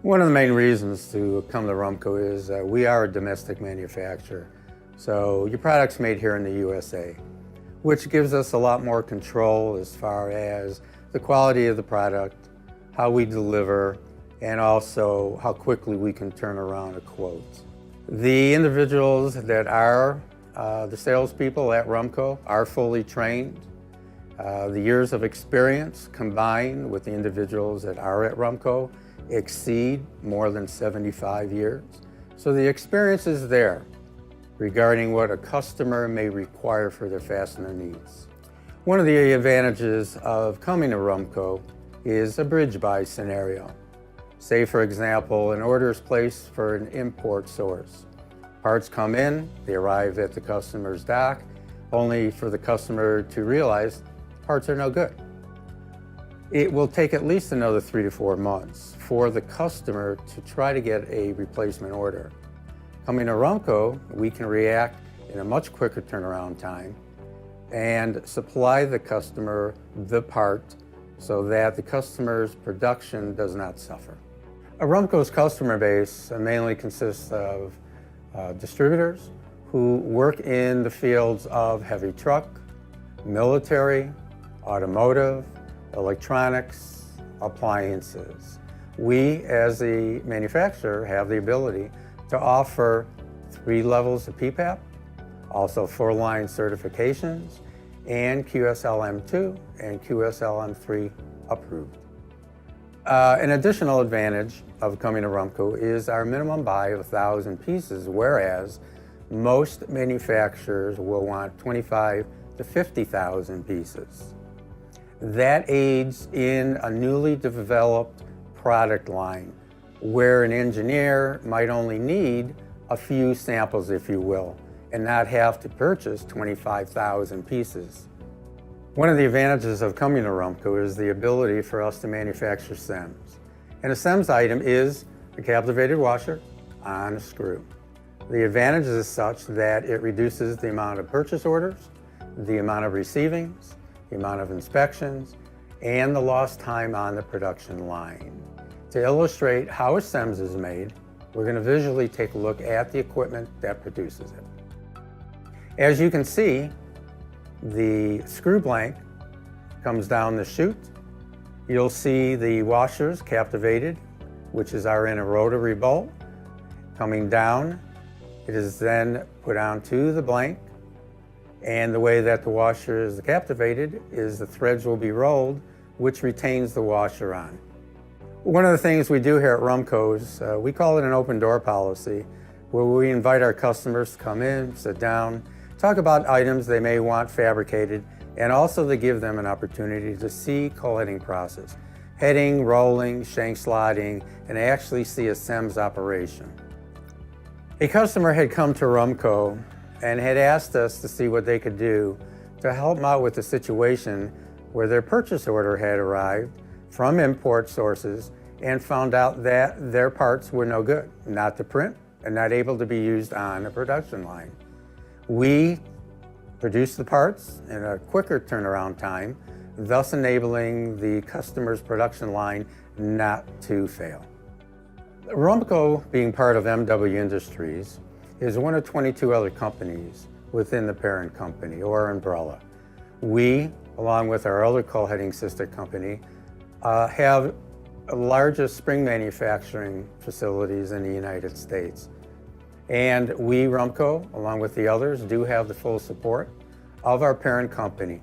One of the main reasons to come to Rumco is we are a domestic manufacturer. So your product's made here in the USA, which gives us a lot more control as far as the quality of the product, how we deliver, and also how quickly we can turn around a quote. The individuals that are the salespeople at Rumco are fully trained. The years of experience combined with the individuals that are at Rumco exceed more than 75 years. So the experience is there regarding what a customer may require for their fastener needs. One of the advantages of coming to Rumco is a bridge buy scenario. Say, for example, an order is placed for an import source. Parts come in, they arrive at the customer's dock, only for the customer to realize parts are no good. It will take at least another 3 to 4 months for the customer to try to get a replacement order. Coming to Rumco, we can react in a much quicker turnaround time and supply the customer the part so that the customer's production does not suffer. Rumco's customer base mainly consists of distributors who work in the fields of heavy truck, military, automotive, electronics, appliances. We, as the manufacturer, have the ability to offer 3 levels of PPAP, also 4-line certifications, and QSLM 2 and QSLM 3 approved. An additional advantage of coming to Rumco is our minimum buy of 1,000 pieces, whereas most manufacturers will want 25 to 50,000 pieces. That aids in a newly developed product line where an engineer might only need a few samples, if you will, and not have to purchase 25,000 pieces. One of the advantages of coming to Rumco is the ability for us to manufacture SEMs. And a SEMS item is a captivated washer on a screw. The advantage is such that it reduces the amount of purchase orders, the amount of receivings, the amount of inspections, and the lost time on the production line. To illustrate how a SEMS is made, we're going to visually take a look at the equipment that produces it. As you can see, the screw blank comes down the chute. You'll see the washers captivated, which is our in a rotary bolt, coming down. It is then put onto the blank. And the way that the washer is captivated is the threads will be rolled, which retains the washer on. One of the things we do here at Rumco is we call it an open door policy, where we invite our customers to come in, sit down, talk about items they may want fabricated, and also to give them an opportunity to see collating process, heading, rolling, shank slotting, and actually see a SEMS operation. A customer had come to Rumco and had asked us to see what they could do to help them out with the situation where their purchase order had arrived from import sources and found out that their parts were no good, not to print and not able to be used on a production line. We produce the parts in a quicker turnaround time, thus enabling the customer's production line not to fail. Rumco, being part of MW Industries, is one of 22 other companies within the parent company or umbrella. We, along with our other co-heading sister company, have the largest spring manufacturing facilities in the United States. And we, Rumco, along with the others, do have the full support of our parent company.